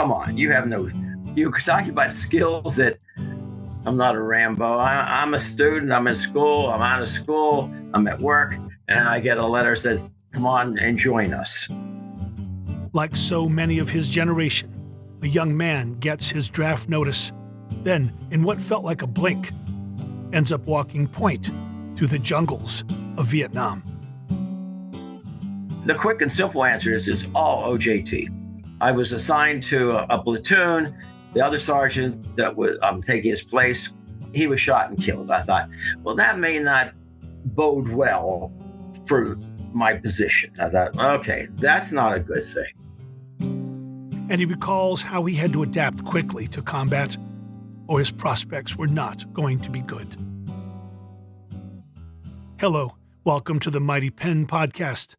come on, you talking about skills that I'm not a Rambo. I'm a student. I'm in school. I'm out of school. I'm at work. And I get a letter that says, come on and join us. Like so many of his generation, a young man gets his draft notice, then, in what felt like a blink, ends up walking point through the jungles of Vietnam. The quick and simple answer is all OJT. I was assigned to a platoon. The other sergeant that was taking his place, he was shot and killed. I thought, well, that may not bode well for my position. I thought, okay, that's not a good thing. And he recalls how he had to adapt quickly to combat, or his prospects were not going to be good. Hello, welcome to the Mighty Pen Podcast.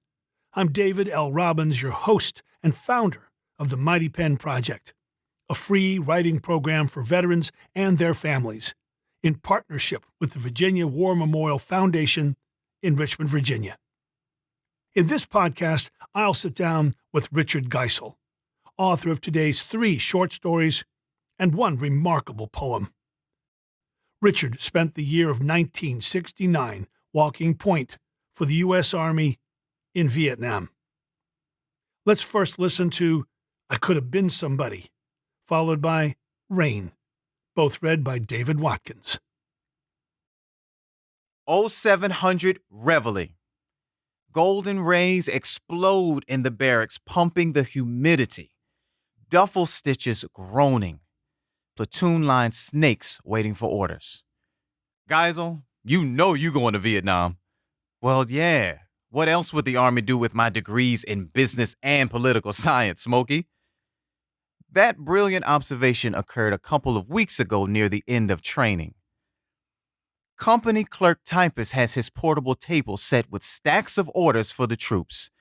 I'm David L. Robbins, your host and founder of the Mighty Pen Project, a free writing program for veterans and their families, in partnership with the Virginia War Memorial Foundation in Richmond, Virginia. In this podcast, I'll sit down with Richard Geisel, author of today's 3 short stories and 1 remarkable poem. Richard spent the year of 1969 walking point for the U.S. Army in Vietnam. Let's first listen to I Could Have Been Somebody, followed by Rain, both read by David Watkins. 0700 Reveille. Golden rays explode in the barracks, pumping the humidity. Duffel stitches groaning. Platoon line snakes waiting for orders. Geisel, you know you going to Vietnam. Well, yeah. What else would the Army do with my degrees in business and political science, Smokey? That brilliant observation occurred a couple of weeks ago near the end of training. Company clerk typist has his portable table set with stacks of orders for the troops.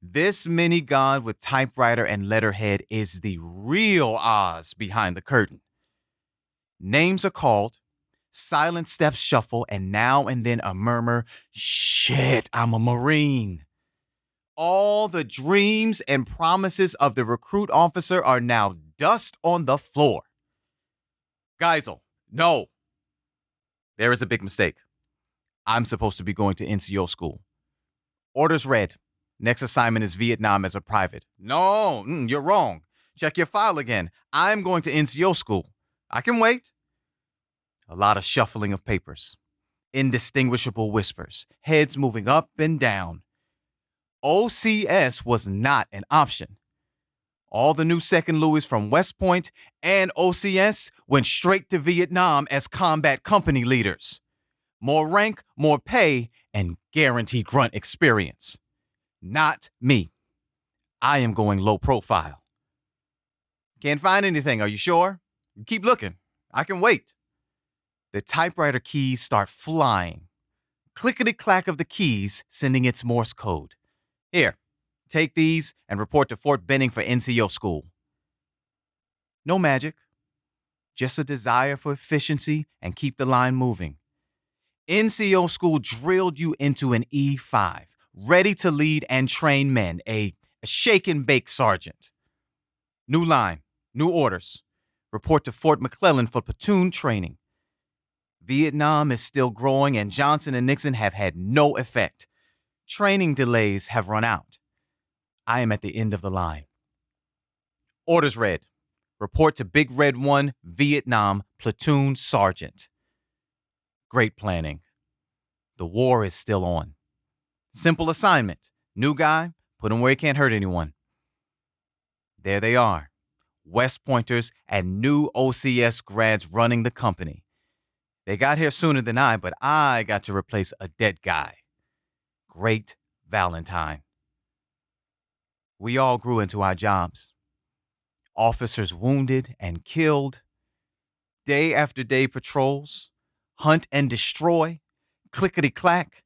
This mini god with typewriter and letterhead is the real Oz behind the curtain. Names are called, silent steps shuffle, and now and then a murmur, shit, I'm a Marine. All the dreams and promises of the recruit officer are now dust on the floor. Geisel, no. There is a big mistake. I'm supposed to be going to NCO school. Orders read. Next assignment is Vietnam as a private. No, you're wrong. Check your file again. I'm going to NCO school. I can wait. A lot of shuffling of papers. Indistinguishable whispers. Heads moving up and down. OCS was not an option. All the new Second Louis from West Point and OCS went straight to Vietnam as combat company leaders. More rank, more pay, and guaranteed grunt experience. Not me. I am going low profile. Can't find anything, are you sure? Keep looking. I can wait. The typewriter keys start flying. Clickety-clack of the keys sending its Morse code. Here. Take these and report to Fort Benning for NCO school. No magic, just a desire for efficiency and keep the line moving. NCO school drilled you into an E5, ready to lead and train men, a shake and bake sergeant. New line, new orders. Report to Fort McClellan for platoon training. Vietnam is still growing and Johnson and Nixon have had no effect. Training delays have run out. I am at the end of the line. Orders read. Report to Big Red 1, Vietnam, platoon sergeant. Great planning. The war is still on. Simple assignment. New guy, put him where he can't hurt anyone. There they are. West Pointers and new OCS grads running the company. They got here sooner than I, but I got to replace a dead guy. Great Valentine. We all grew into our jobs. Officers wounded and killed. Day after day patrols. Hunt and destroy. Clickety-clack.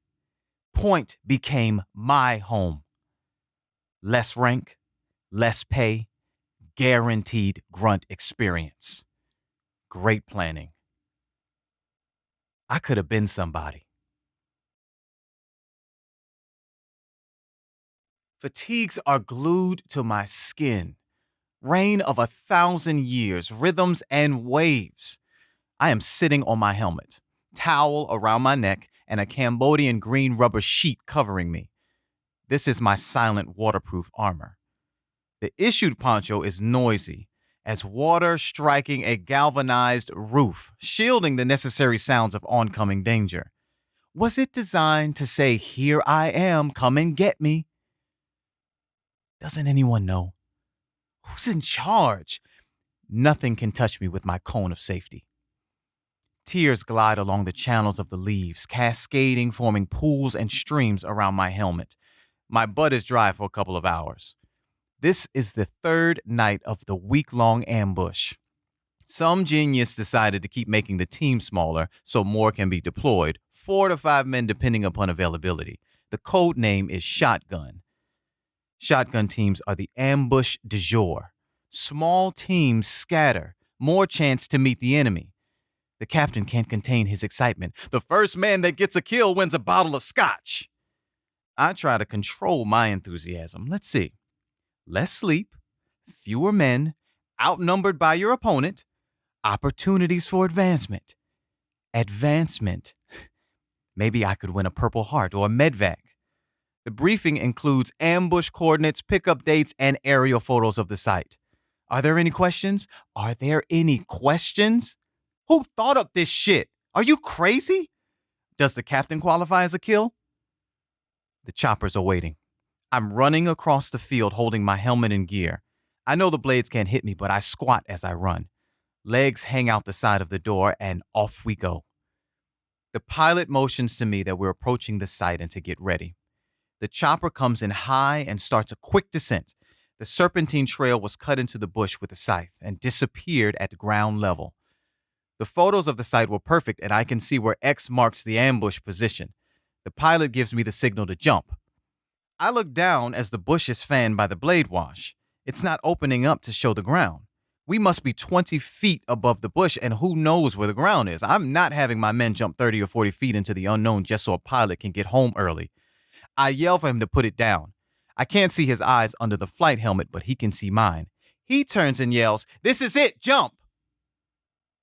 Point became my home. Less rank, less pay, guaranteed grunt experience. Great planning. I could have been somebody. Fatigues are glued to my skin. Rain of 1,000 years, rhythms and waves. I am sitting on my helmet, towel around my neck, and a Cambodian green rubber sheet covering me. This is my silent waterproof armor. The issued poncho is noisy, as water striking a galvanized roof, shielding the necessary sounds of oncoming danger. Was it designed to say, "Here I am, come and get me"? Doesn't anyone know? Who's in charge? Nothing can touch me with my cone of safety. Tears glide along the channels of the leaves, cascading, forming pools and streams around my helmet. My butt is dry for a couple of hours. This is the third night of the week-long ambush. Some genius decided to keep making the team smaller so more can be deployed, 4 to 5 men depending upon availability. The code name is Shotgun. Shotgun teams are the ambush du jour. Small teams scatter, more chance to meet the enemy. The captain can't contain his excitement. The first man that gets a kill wins a bottle of scotch. I try to control my enthusiasm. Let's see. Less sleep, fewer men, outnumbered by your opponent, opportunities for advancement. Advancement. Maybe I could win a Purple Heart or a medvac. The briefing includes ambush coordinates, pickup dates, and aerial photos of the site. Are there any questions? Are there any questions? Who thought up this shit? Are you crazy? Does the captain qualify as a kill? The choppers are waiting. I'm running across the field holding my helmet and gear. I know the blades can't hit me, but I squat as I run. Legs hang out the side of the door, and off we go. The pilot motions to me that we're approaching the site and to get ready. The chopper comes in high and starts a quick descent. The serpentine trail was cut into the bush with a scythe and disappeared at ground level. The photos of the site were perfect, and I can see where X marks the ambush position. The pilot gives me the signal to jump. I look down as the bush is fanned by the blade wash. It's not opening up to show the ground. We must be 20 feet above the bush, and who knows where the ground is. I'm not having my men jump 30 or 40 feet into the unknown just so a pilot can get home early. I yell for him to put it down. I can't see his eyes under the flight helmet, but he can see mine. He turns and yells, "This is it, jump!"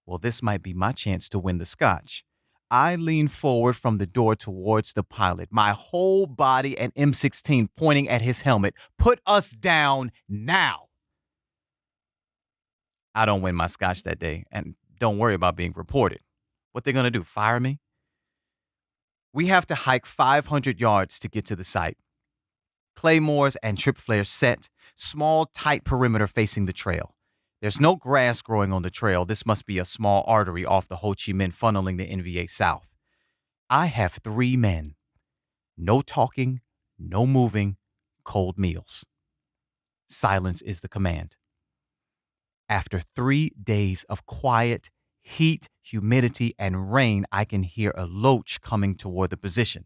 Well, this might be my chance to win the scotch. I lean forward from the door towards the pilot, my whole body and M16 pointing at his helmet. Put us down now. I don't win my scotch that day, and don't worry about being reported. What they gonna do, fire me? We have to hike 500 yards to get to the site. Claymores and trip flares set, small, tight perimeter facing the trail. There's no grass growing on the trail. This must be a small artery off the Ho Chi Minh funneling the NVA south. I have 3 men. No talking, no moving, cold meals. Silence is the command. After 3 days of quiet, heat, humidity, and rain, I can hear a loach coming toward the position.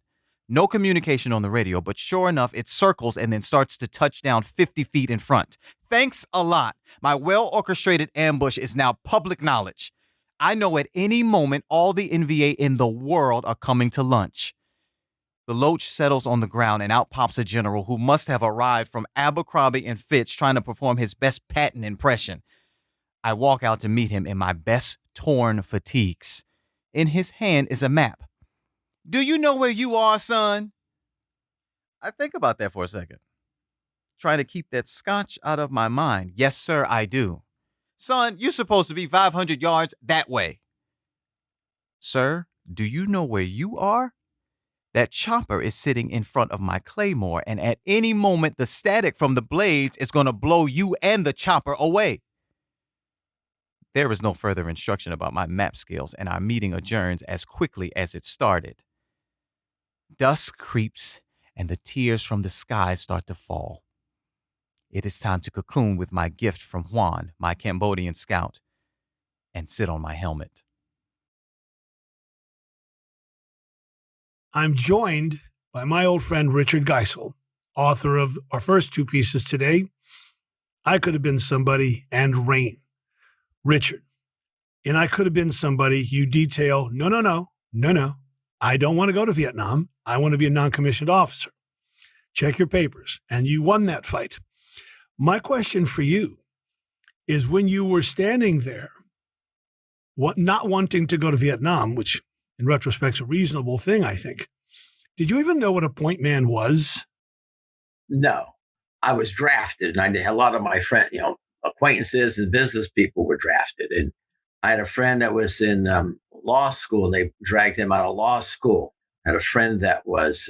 No communication on the radio, but sure enough, it circles and then starts to touch down 50 feet in front. Thanks a lot. My well-orchestrated ambush is now public knowledge. I know at any moment all the NVA in the world are coming to lunch. The loach settles on the ground and out pops a general who must have arrived from Abercrombie and Fitch trying to perform his best Patton impression. I walk out to meet him in my best torn fatigues. In his hand is a map. "Do you know where you are, son?" I think about that for a second. Try to keep that scotch out of my mind. "Yes, sir, I do." "Son, you're supposed to be 500 yards that way." "Sir, do you know where you are?" That chopper is sitting in front of my claymore, and at any moment, the static from the blades is going to blow you and the chopper away. There is no further instruction about my map skills, and our meeting adjourns as quickly as it started. Dusk creeps, and the tears from the sky start to fall. It is time to cocoon with my gift from Juan, my Cambodian scout, and sit on my helmet. I'm joined by my old friend Richard Geisel, author of our first 2 pieces today, I Could Have Been Somebody and Rain. Richard, in I Could Have Been Somebody, you detail, no, I don't want to go to Vietnam. I want to be a non-commissioned officer. Check your papers. And you won that fight. My question for you is when you were standing there, not wanting to go to Vietnam, which in retrospect is a reasonable thing, I think. Did you even know what a point man was? No, I was drafted, and I did, a lot of my friend, acquaintances and business people were drafted. And I had a friend that was in law school, and they dragged him out of law school. I had a friend that was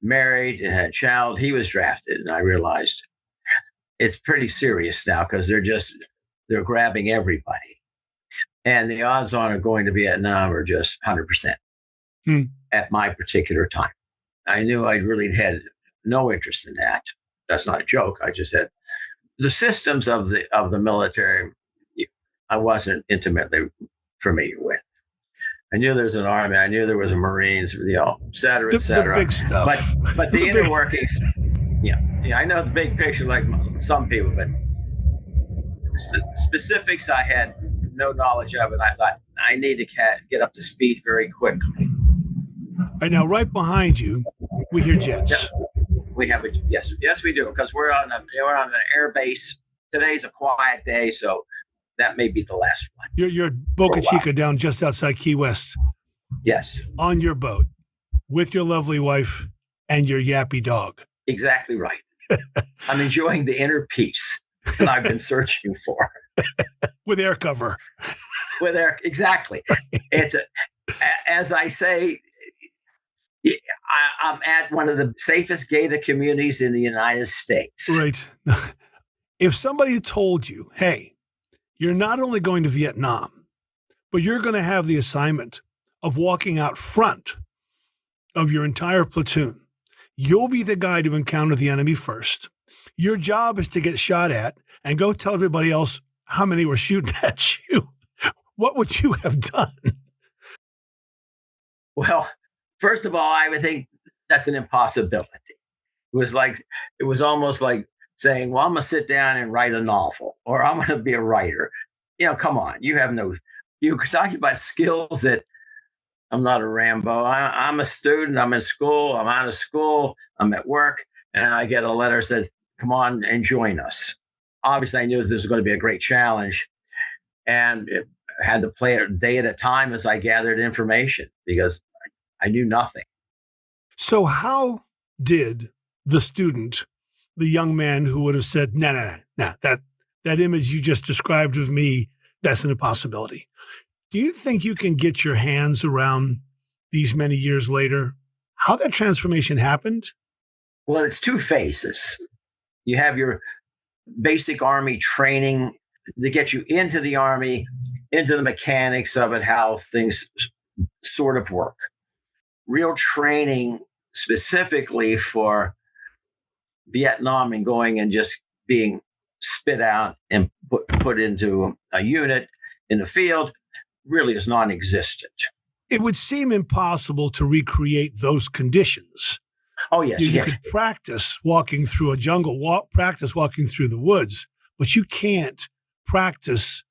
married and had a child. He was drafted, and I realized it's pretty serious now because they're grabbing everybody, and the odds on going to Vietnam are just 100% at my particular time. I knew I really had no interest in that. That's not a joke. I just had the systems of the military. I wasn't intimately familiar with. I knew there was an army. I knew there was a Marines, et cetera, et cetera. The big stuff. But the inner workings, I know the big picture like some people, but specifics I had no knowledge of, and I thought I need to get up to speed very quickly. Right now, right behind you, we hear jets. Yeah, we have yes, we do, because we're on an air base. Today's a quiet day, so that may be the last one. You're Boca Chica down just outside Key West. Yes. On your boat with your lovely wife and your yappy dog. Exactly right. I'm enjoying the inner peace that I've been searching for. With air cover. Exactly. It's as I say, I'm at one of the safest gated communities in the United States. Right. If somebody told you, hey, you're not only going to Vietnam, but you're going to have the assignment of walking out front of your entire platoon. You'll be the guy to encounter the enemy first. Your job is to get shot at and go tell everybody else how many were shooting at you. What would you have done? Well, first of all, I would think that's an impossibility. It was almost like saying, well, I'm going to sit down and write a novel, or I'm going to be a writer. Come on. You talk about skills that I'm not a Rambo. I'm a student. I'm in school. I'm out of school. I'm at work. And I get a letter that says, come on and join us. Obviously, I knew this was going to be a great challenge. And I had to play it a day at a time as I gathered information because I knew nothing. So how did the student, the young man who would have said, no, that image you just described of me, that's an impossibility. Do you think you can get your hands around these many years later, how that transformation happened? Well, it's two phases. You have your basic Army training to get you into the Army, into the mechanics of it, how things sort of work. Real training specifically for Vietnam and going and just being spit out and put into a unit in the field really is non-existent. It would seem impossible to recreate those conditions. Oh, yes. You could practice walking through a jungle, practice walking through the woods, but you can't practice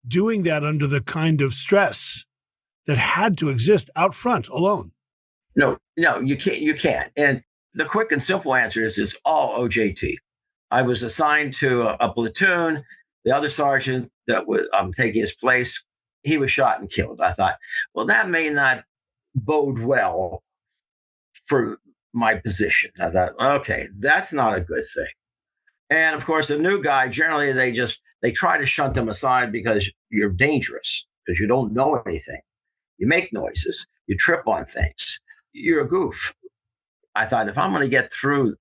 doing that under the kind of stress that had to exist out front alone. No, you can't. You can't. And the quick and simple answer is it's all OJT. I was assigned to a platoon. The other sergeant that was taking his place, he was shot and killed. I thought, well, that may not bode well for my position. I thought, okay, that's not a good thing. And of course, a new guy, generally, they try to shunt them aside because you're dangerous, because you don't know anything. You make noises, you trip on things, you're a goof. I thought, if I'm going to get through,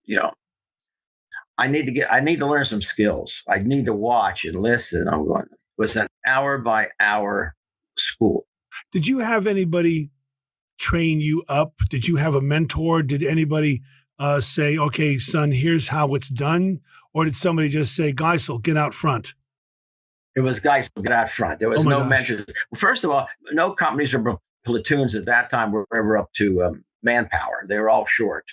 I need to learn some skills. I need to watch and listen. It was an hour by hour school. Did you have anybody train you up? Did you have a mentor? Did anybody say, okay, son, here's how it's done? Or did somebody just say, Geisel, get out front? It was Geisel, get out front. There was no mentor. First of all, no companies or platoons at that time were ever up to manpower. They were all short.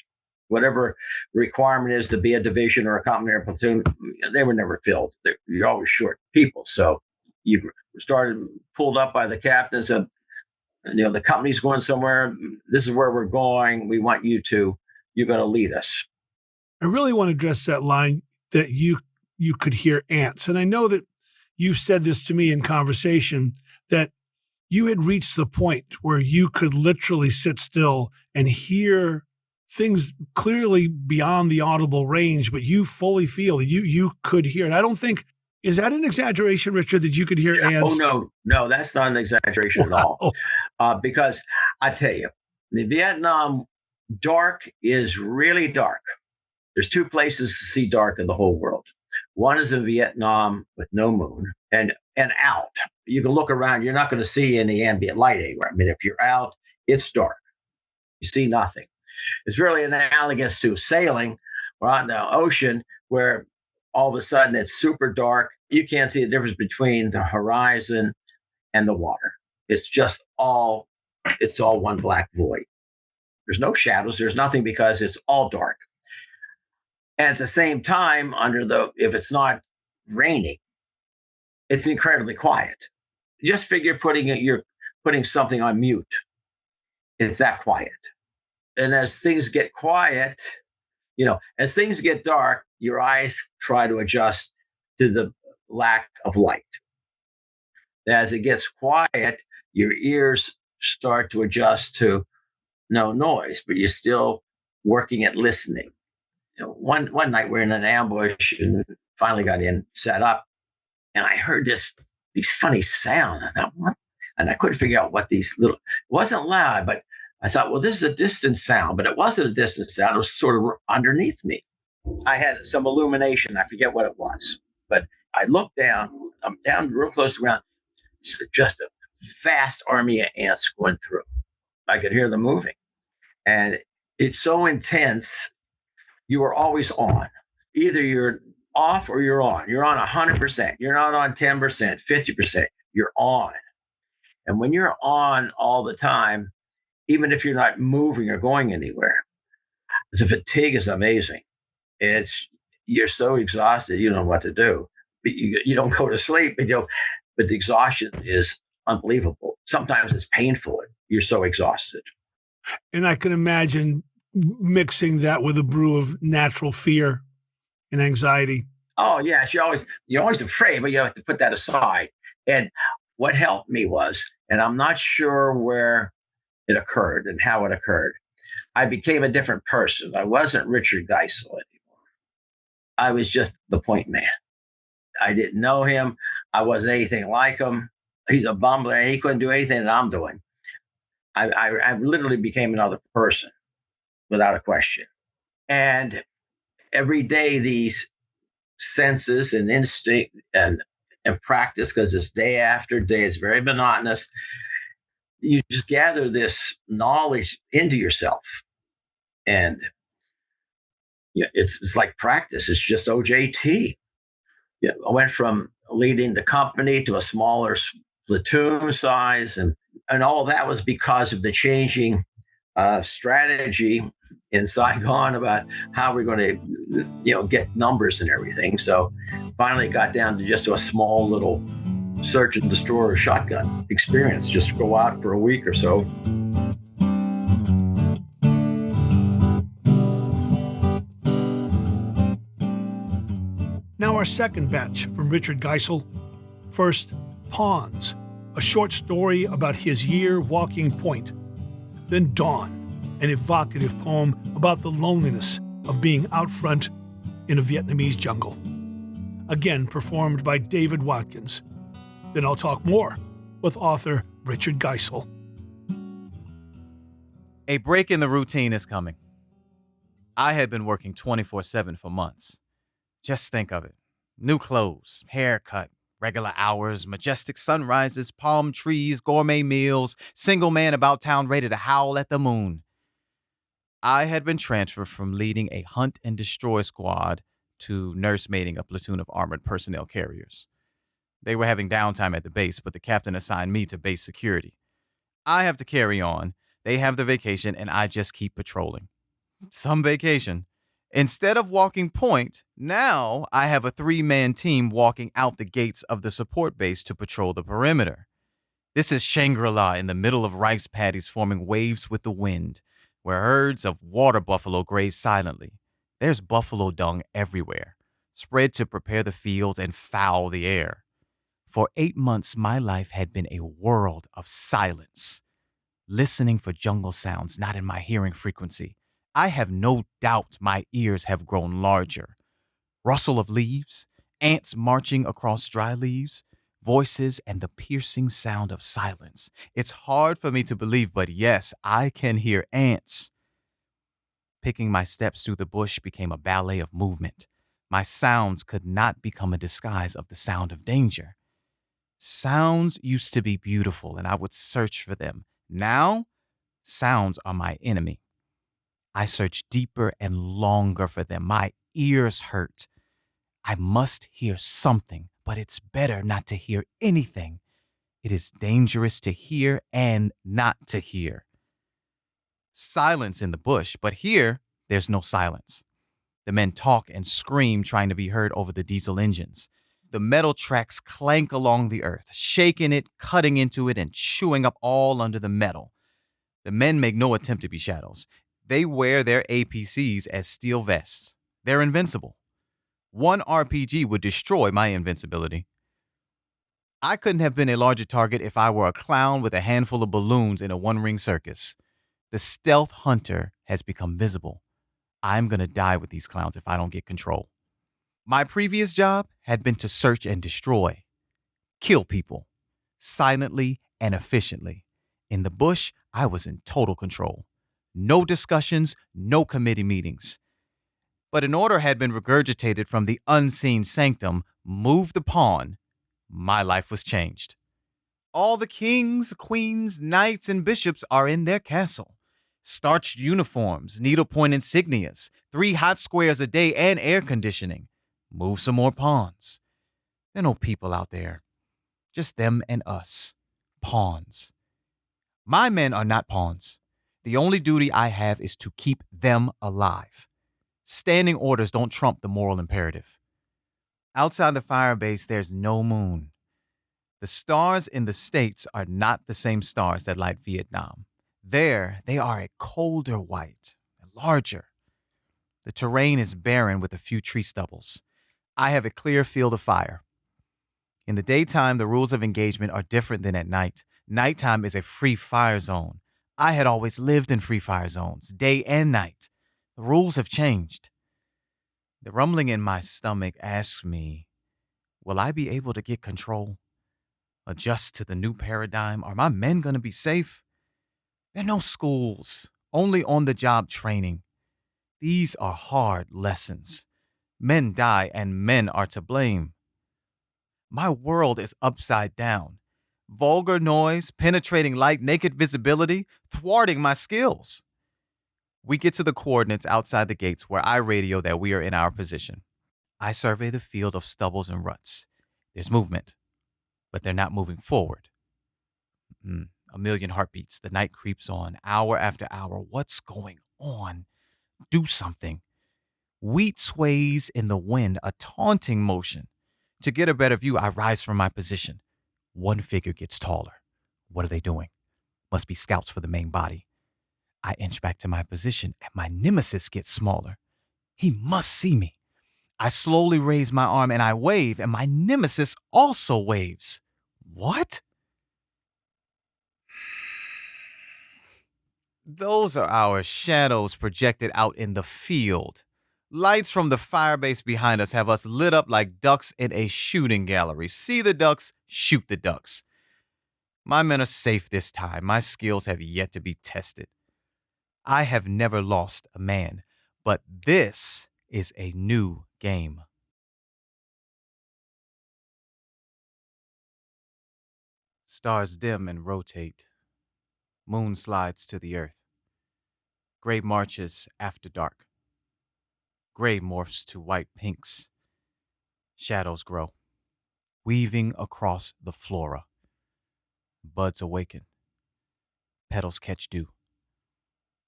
Whatever requirement is to be a division or a company or a platoon, they were never filled. You're always short people. So you started pulled up by the captains of, the company's going somewhere. This is where we're going. We want you're going to lead us. I really want to address that line that you could hear ants. And I know that you've said this to me in conversation, that you had reached the point where you could literally sit still and hear things clearly beyond the audible range, but you fully feel you could hear. And I don't think, is that an exaggeration, Richard, that you could hear Yeah. Oh, ants? no, that's not an exaggeration at all. Because I tell you, the Vietnam dark is really dark. There's two places to see dark in the whole world. One is in Vietnam with no moon and out. You can look around. You're not going to see any ambient light anywhere. I mean, if you're out, it's dark. You see nothing. It's really analogous to sailing or out in the ocean where all of a sudden it's super dark. You can't see the difference between the horizon and the water. It's just it's all one black void. There's no shadows. There's nothing because it's all dark. And at the same time, if it's not raining, it's incredibly quiet. Just figure you're putting something on mute. It's that quiet. And as things get quiet, as things get dark, your eyes try to adjust to the lack of light. As it gets quiet, your ears start to adjust to no noise, but you're still working at listening. One night we're in an ambush and finally got in, set up, and I heard these funny sounds. I thought, what? And I couldn't figure out what it wasn't loud, but I thought, well, this is a distant sound, but it wasn't a distant sound. It was sort of underneath me. I had some illumination. I forget what it was, but I looked down. I'm down real close to the ground. It's just a vast army of ants going through. I could hear them moving. And it's so intense. You are always on. Either you're off or you're on. You're on 100%. You're not on 10%, 50%. You're on. And when you're on all the time, even if you're not moving or going anywhere, the fatigue is amazing. You're so exhausted, you don't know what to do. But you don't go to sleep, but the exhaustion is unbelievable. Sometimes it's painful. You're so exhausted. And I can imagine mixing that with a brew of natural fear and anxiety. Oh, yes. You're always afraid, but you have to put that aside. And what helped me was, and I'm not sure where it occurred and how it occurred, I became a different person. I wasn't Richard Geisel anymore. I was just the point man. I didn't know him. I wasn't anything like him. He's a bumbler and he couldn't do anything that I'm doing. I literally became another person without a question. And every day, these senses and instinct and practice, because it's day after day, it's very monotonous. You just gather this knowledge into yourself. And it's like practice. It's just OJT. I went from leading the company to a smaller platoon size, and all that was because of the changing strategy in Saigon about how we're going to, get numbers and everything. So finally got down to just a small little search and destroy shotgun experience. Just go out for a week or so. Now our second batch from Richard Geisel. First, Pawns, a short story about his year walking point. Then Dawn, an evocative poem about the loneliness of being out front in a Vietnamese jungle. Again performed by David Watkins. Then I'll talk more with author Richard Geisel. A break in the routine is coming. I had been working 24/7 for months. Just think of it. New clothes, haircut, regular hours, majestic sunrises, palm trees, gourmet meals, single man about town ready to howl at the moon. I had been transferred from leading a hunt and destroy squad to nursemaiding a platoon of armored personnel carriers. They were having downtime at the base, but the captain assigned me to base security. I have to carry on. They have the vacation, and I just keep patrolling. Some vacation. Instead of walking point, now I have a 3-man team walking out the gates of the support base to patrol the perimeter. This is Shangri-La in the middle of rice paddies forming waves with the wind, where herds of water buffalo graze silently. There's buffalo dung everywhere, spread to prepare the fields and foul the air. For 8 months, my life had been a world of silence, listening for jungle sounds not in my hearing frequency. I have no doubt my ears have grown larger. Rustle of leaves, ants marching across dry leaves, voices, and the piercing sound of silence. It's hard for me to believe, but yes, I can hear ants. Picking my steps through the bush became a ballet of movement. My sounds could not become a disguise of the sound of danger. Sounds used to be beautiful, and I would search for them. Now, sounds are my enemy. I search deeper and longer for them. My ears hurt. I must hear something, but it's better not to hear anything. It is dangerous to hear and not to hear. Silence in the bush, but here, there's no silence. The men talk and scream, trying to be heard over the diesel engines. The metal tracks clank along the earth, shaking it, cutting into it, and chewing up all under the metal. The men make no attempt to be shadows. They wear their APCs as steel vests. They're invincible. One RPG would destroy my invincibility. I couldn't have been a larger target if I were a clown with a handful of balloons in a one-ring circus. The stealth hunter has become visible. I'm going to die with these clowns if I don't get control. My previous job had been to search and destroy, kill people, silently and efficiently. In the bush, I was in total control. No discussions, no committee meetings. But an order had been regurgitated from the unseen sanctum, move the pawn. My life was changed. All the kings, queens, knights, and bishops are in their castle. Starched uniforms, needlepoint insignias, 3 hot squares a day, and air conditioning. Move some more pawns. There are no people out there. Just them and us. Pawns. My men are not pawns. The only duty I have is to keep them alive. Standing orders don't trump the moral imperative. Outside the fire base, there's no moon. The stars in the States are not the same stars that light Vietnam. There, they are a colder white, larger. The terrain is barren with a few tree stubbles. I have a clear field of fire. In the daytime, the rules of engagement are different than at night. Nighttime is a free fire zone. I had always lived in free fire zones, day and night. The rules have changed. The rumbling in my stomach asks me, will I be able to get control? Adjust to the new paradigm? Are my men going to be safe? There are no schools, only on-the-job training. These are hard lessons. Men die and men are to blame. My world is upside down. Vulgar noise, penetrating light, naked visibility, thwarting my skills. We get to the coordinates outside the gates where I radio that we are in our position. I survey the field of stubbles and ruts. There's movement, but they're not moving forward. A million heartbeats. The night creeps on, hour after hour. What's going on? Do something. Wheat sways in the wind, a taunting motion. To get a better view, I rise from my position. One figure gets taller. What are they doing? Must be scouts for the main body. I inch back to my position, and my nemesis gets smaller. He must see me. I slowly raise my arm, and I wave, and my nemesis also waves. What? Those are our shadows projected out in the field. Lights from the firebase behind us have us lit up like ducks in a shooting gallery. See the ducks, shoot the ducks. My men are safe this time. My skills have yet to be tested. I have never lost a man, but this is a new game. Stars dim and rotate. Moon slides to the earth. Gray marches after dark. Gray morphs to white pinks. Shadows grow, weaving across the flora. Buds awaken. Petals catch dew.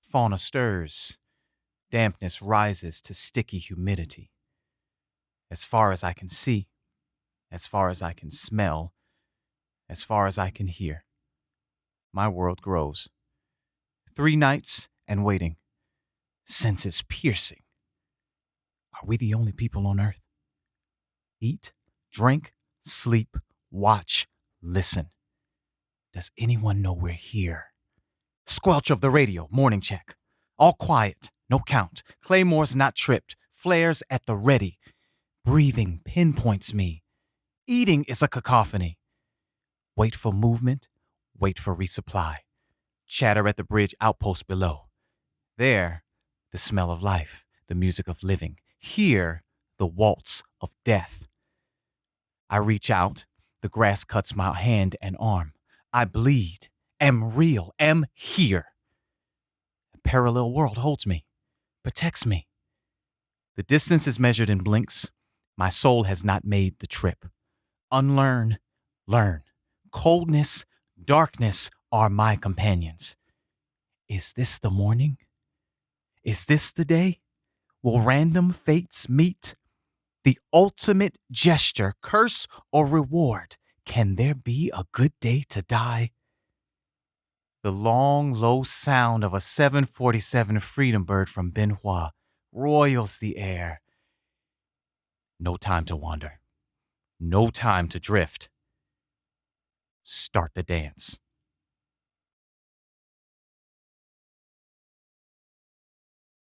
Fauna stirs. Dampness rises to sticky humidity. As far as I can see, as far as I can smell, as far as I can hear, my world grows. 3 nights and waiting. Senses piercing. Are we the only people on Earth? Eat, drink, sleep, Watch, listen. Does anyone know we're here? Squelch of the radio, morning check. All quiet, no count. Claymore's not tripped. Flares at the ready. Breathing pinpoints me. Eating is a cacophony. Wait for movement, wait for resupply. Chatter at the bridge outpost below. There, the smell of life, the music of living. Here, the waltz of death. I reach out. The grass cuts my hand and arm. I bleed, am real, am here. A parallel world holds me, protects me. The distance is measured in blinks. My soul has not made the trip. Unlearn, learn. Coldness, darkness are my companions. Is this the morning? Is this the day? Will random fates meet? The ultimate gesture, curse or reward. Can there be a good day to die? The long, low sound of a 747 Freedom Bird from Ben Hua roils the air. No time to wander. No time to drift. Start the dance.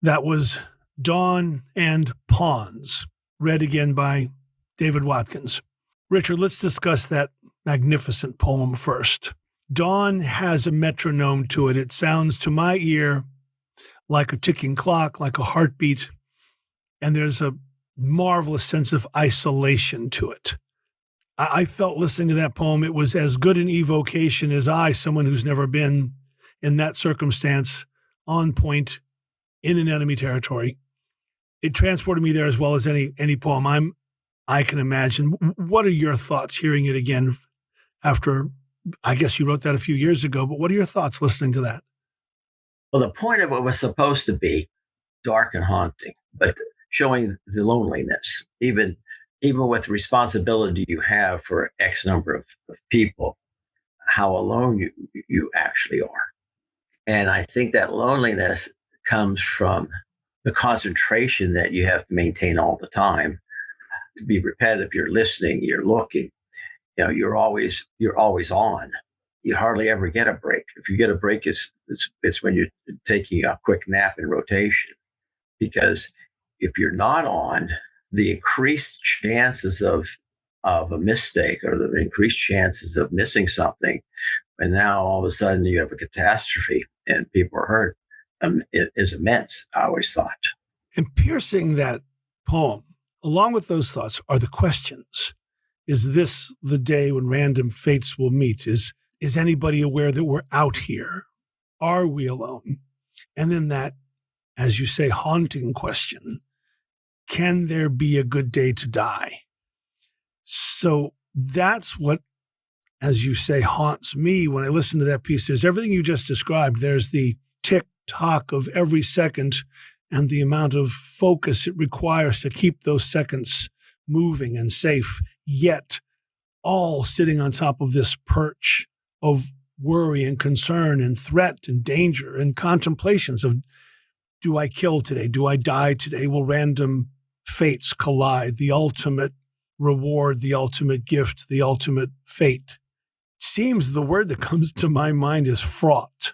That was Dawn and Pawns, read again by David Watkins. Richard, let's discuss that magnificent poem first. Dawn has a metronome to it. It sounds to my ear like a ticking clock, like a heartbeat, and there's a marvelous sense of isolation to it. I felt listening to that poem, it was as good an evocation as someone who's never been in that circumstance, on point, in an enemy territory. It transported me there as well as any poem I can imagine. What are your thoughts hearing it again after, I guess you wrote that a few years ago, but what are your thoughts listening to that? Well, the point of it was supposed to be dark and haunting, but showing the loneliness, even with the responsibility you have for X number of people, how alone you actually are. And I think that loneliness comes from the concentration that you have to maintain all the time. To be repetitive, you're listening, you're looking, you're always on. You hardly ever get a break. If you get a break, it's when you're taking a quick nap in rotation. Because if you're not on, the increased chances of a mistake or the increased chances of missing something, and now all of a sudden you have a catastrophe and people are hurt, is immense, I always thought. And piercing that poem, along with those thoughts, are the questions. Is this the day when random fates will meet? Is anybody aware that we're out here? Are we alone? And then that, as you say, haunting question, can there be a good day to die? So that's what, as you say, haunts me when I listen to that piece. There's everything you just described. There's the tick-tock of every second and the amount of focus it requires to keep those seconds moving and safe, yet all sitting on top of this perch of worry and concern and threat and danger and contemplations of, do I kill today? Do I die today? Will random fates collide? The ultimate reward, the ultimate gift, the ultimate fate. It seems the word that comes to my mind is fraught.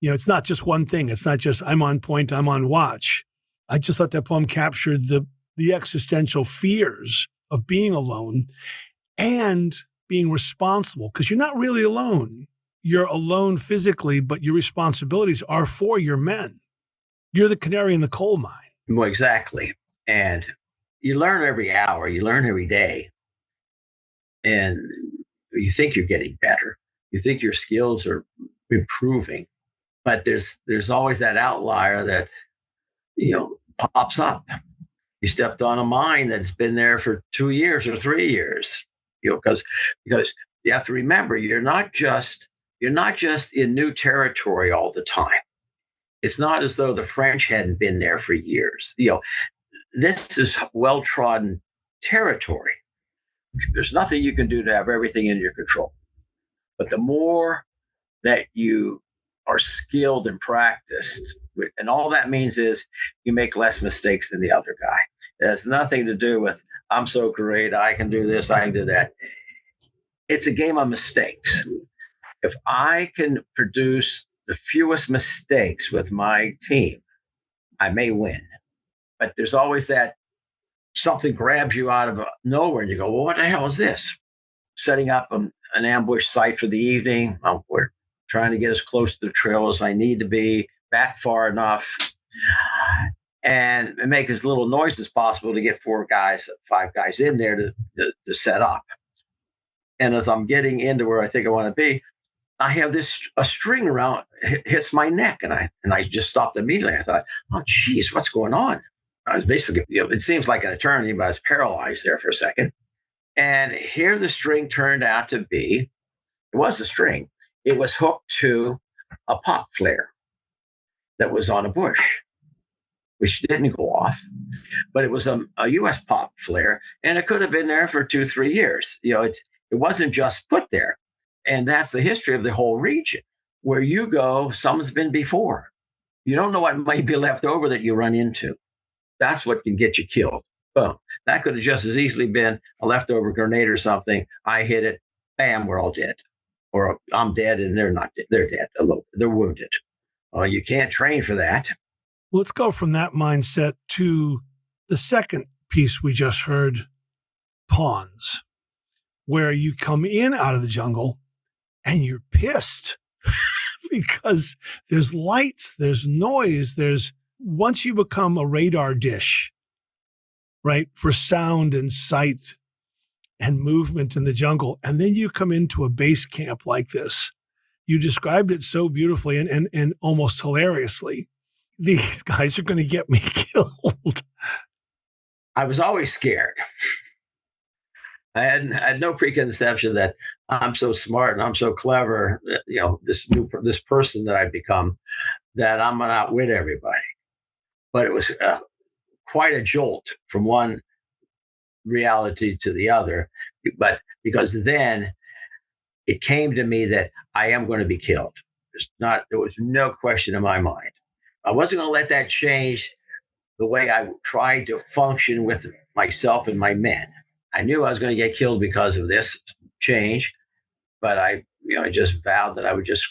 It's not just one thing. It's not just I'm on point, I'm on watch. I just thought that poem captured the existential fears of being alone and being responsible, because you're not really alone. You're alone physically, but your responsibilities are for your men. You're the canary in the coal mine. Well, exactly. And you learn every hour, you learn every day. And you think you're getting better. You think your skills are improving. But there's always that outlier that, pops up. You stepped on a mine that's been there for 2 years or 3 years, because you have to remember, you're not just in new territory all the time. It's not as though the French hadn't been there for years. This is well-trodden territory. There's nothing you can do to have everything in your control. But the more that you are skilled and practiced, and all that means is you make less mistakes than the other guy. It has nothing to do with, I'm so great, I can do this, I can do that. it's a game of mistakes. If I can produce the fewest mistakes with my team, I may win. But there's always that something grabs you out of nowhere and you go, well, what the hell is this? Setting up an ambush site for the evening. We're trying to get as close to the trail as I need to be, back far enough, and make as little noise as possible to get 5 guys in there to set up. And as I'm getting into where I think I want to be, I have a string around, hits my neck, and I just stopped immediately. I thought, oh, geez, what's going on? I was basically, it seems like an eternity, but I was paralyzed there for a second. And here the string turned out to be, it was a string. It was hooked to a pop flare that was on a bush, which didn't go off, but it was a U.S. pop flare, and it could have been there for 2-3 years. It wasn't just put there. And that's the history of the whole region. Where you go, someone's been before. You don't know what might be left over that you run into. That's what can get you killed. Boom. That could have just as easily been a leftover grenade or something. I hit it. Bam, we're all dead. Or I'm dead and they're not dead. They're dead. They're wounded. You can't train for that. Let's go from that mindset to the second piece we just heard, pawns, where you come in out of the jungle and you're pissed because there's lights, there's noise, once you become a radar dish, right, for sound and sight and movement in the jungle, and then you come into a base camp like this. You described it so beautifully and almost hilariously. These guys are going to get me killed. I was always scared. I had no preconception that I'm so smart and I'm so clever, this person that I've become, that I'm going to outwit everybody. But it was quite a jolt from one reality to the other. But because then it came to me that I am going to be killed. There was no question in my mind. I wasn't going to let that change the way I tried to function with myself and my men. I knew I was going to get killed because of this change, but I just vowed that I would just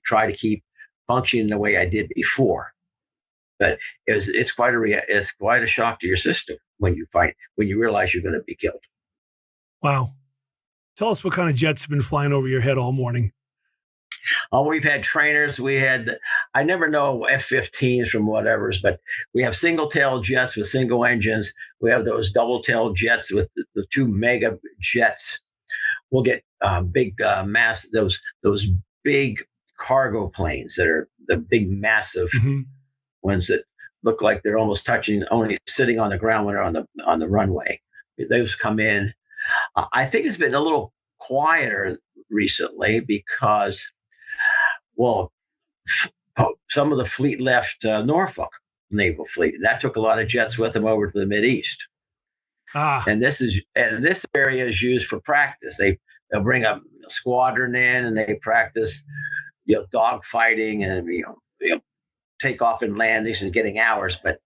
try to keep functioning the way I did before. But it's quite a shock to your system when you realize you're going to be killed. Wow. Tell us what kind of jets have been flying over your head all morning. Oh, we've had trainers. I never know F-15s from whateers, but we have single-tail jets with single engines. We have those double-tail jets with the 2 mega jets. We'll get big those big cargo planes that are the big, massive ones that look like they're almost only sitting on the ground when they're on the runway. Those come in. I think it's been a little quieter recently because, some of the fleet left Norfolk Naval Fleet. That took a lot of jets with them over to the Mideast. And this area is used for practice. They'll bring a squadron in and they practice, dog fighting and takeoff and landings and getting hours. But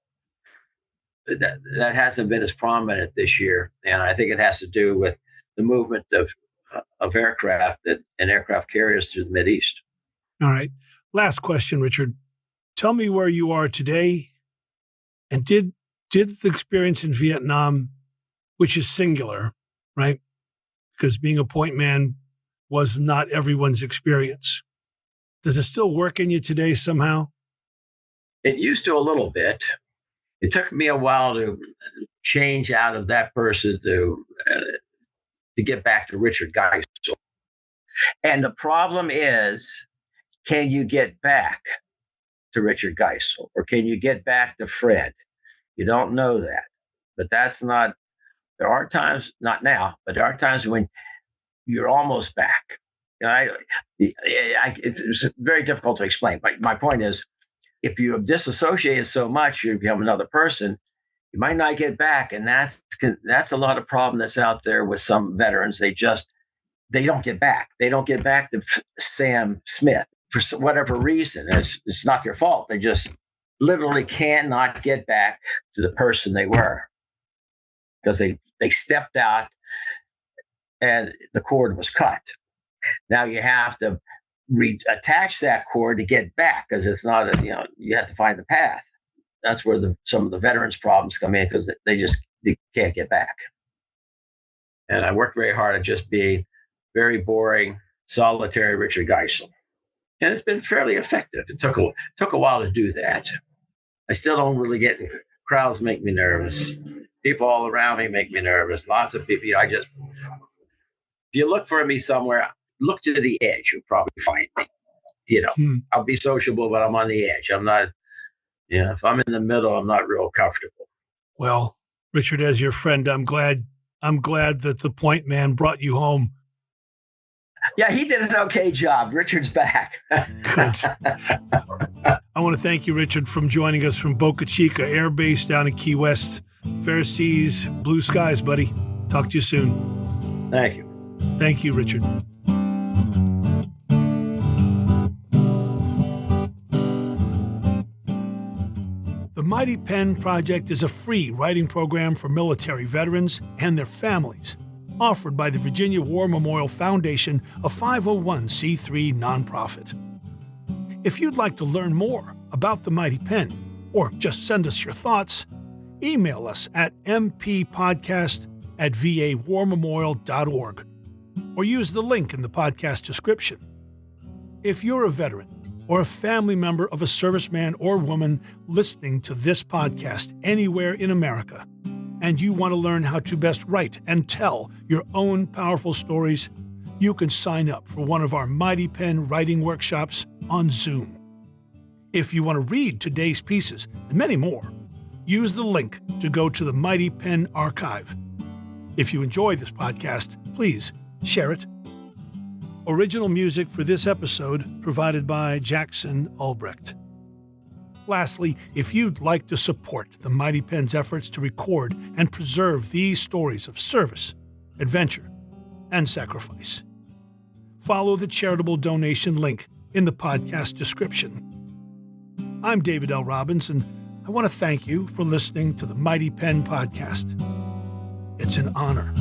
that hasn't been as prominent this year, and I think it has to do with the movement of aircraft and aircraft carriers through the Mideast. All right. Last question, Richard. Tell me where you are today, and did the experience in Vietnam, which is singular, right? Because being a point man was not everyone's experience. Does it still work in you today somehow? It used to a little bit. It took me a while to change out of that person to get back to Richard Geisel. And the problem is, can you get back to Richard Geisel, or can you get back to Fred? You don't know that. But there are times, not now, but there are times when you're almost back. It's very difficult to explain. But my point is, if you have disassociated so much, you become another person, you might not get back. And that's a lot of problem that's out there with some veterans. They don't get back. They don't get back to Sam Smith for whatever reason. It's not their fault. They just literally cannot get back to the person they were because they stepped out and the cord was cut. Now you have to reattach that cord to get back because it's not you have to find the path. That's where some of the veterans' problems come in because they can't get back. And I worked very hard at just being very boring, solitary Richard Geisel. And it's been fairly effective. It took a while to do that. I still don't really get crowds make me nervous. People all around me make me nervous. Lots of people. If you look for me somewhere, look to the edge. You'll probably find me. I'll be sociable, but I'm on the edge. I'm not. If I'm in the middle, I'm not real comfortable. Well, Richard, as your friend, I'm glad that the point man brought you home. Yeah, he did an okay job. Richard's back. Good. I want to thank you, Richard, for joining us from Boca Chica Air Base down in Key West. Fair seas, blue skies, buddy. Talk to you soon. Thank you. Thank you, Richard. The Mighty Pen Project is a free writing program for military veterans and their families, offered by the Virginia War Memorial Foundation, a 501c3 nonprofit. If you'd like to learn more about the Mighty Pen, or just send us your thoughts, email us at mppodcast@vawarmemorial.org, or use the link in the podcast description. If you're a veteran or a family member of a serviceman or woman listening to this podcast anywhere in America, and you want to learn how to best write and tell your own powerful stories, you can sign up for one of our Mighty Pen writing workshops on Zoom. If you want to read today's pieces and many more, use the link to go to the Mighty Pen archive. If you enjoy this podcast, please share it. Original music for this episode provided by Jackson Albrecht. Lastly, if you'd like to support the Mighty Pen's efforts to record and preserve these stories of service, adventure, and sacrifice, follow the charitable donation link in the podcast description. I'm David L. Robbins, and I want to thank you for listening to the Mighty Pen Podcast. It's an honor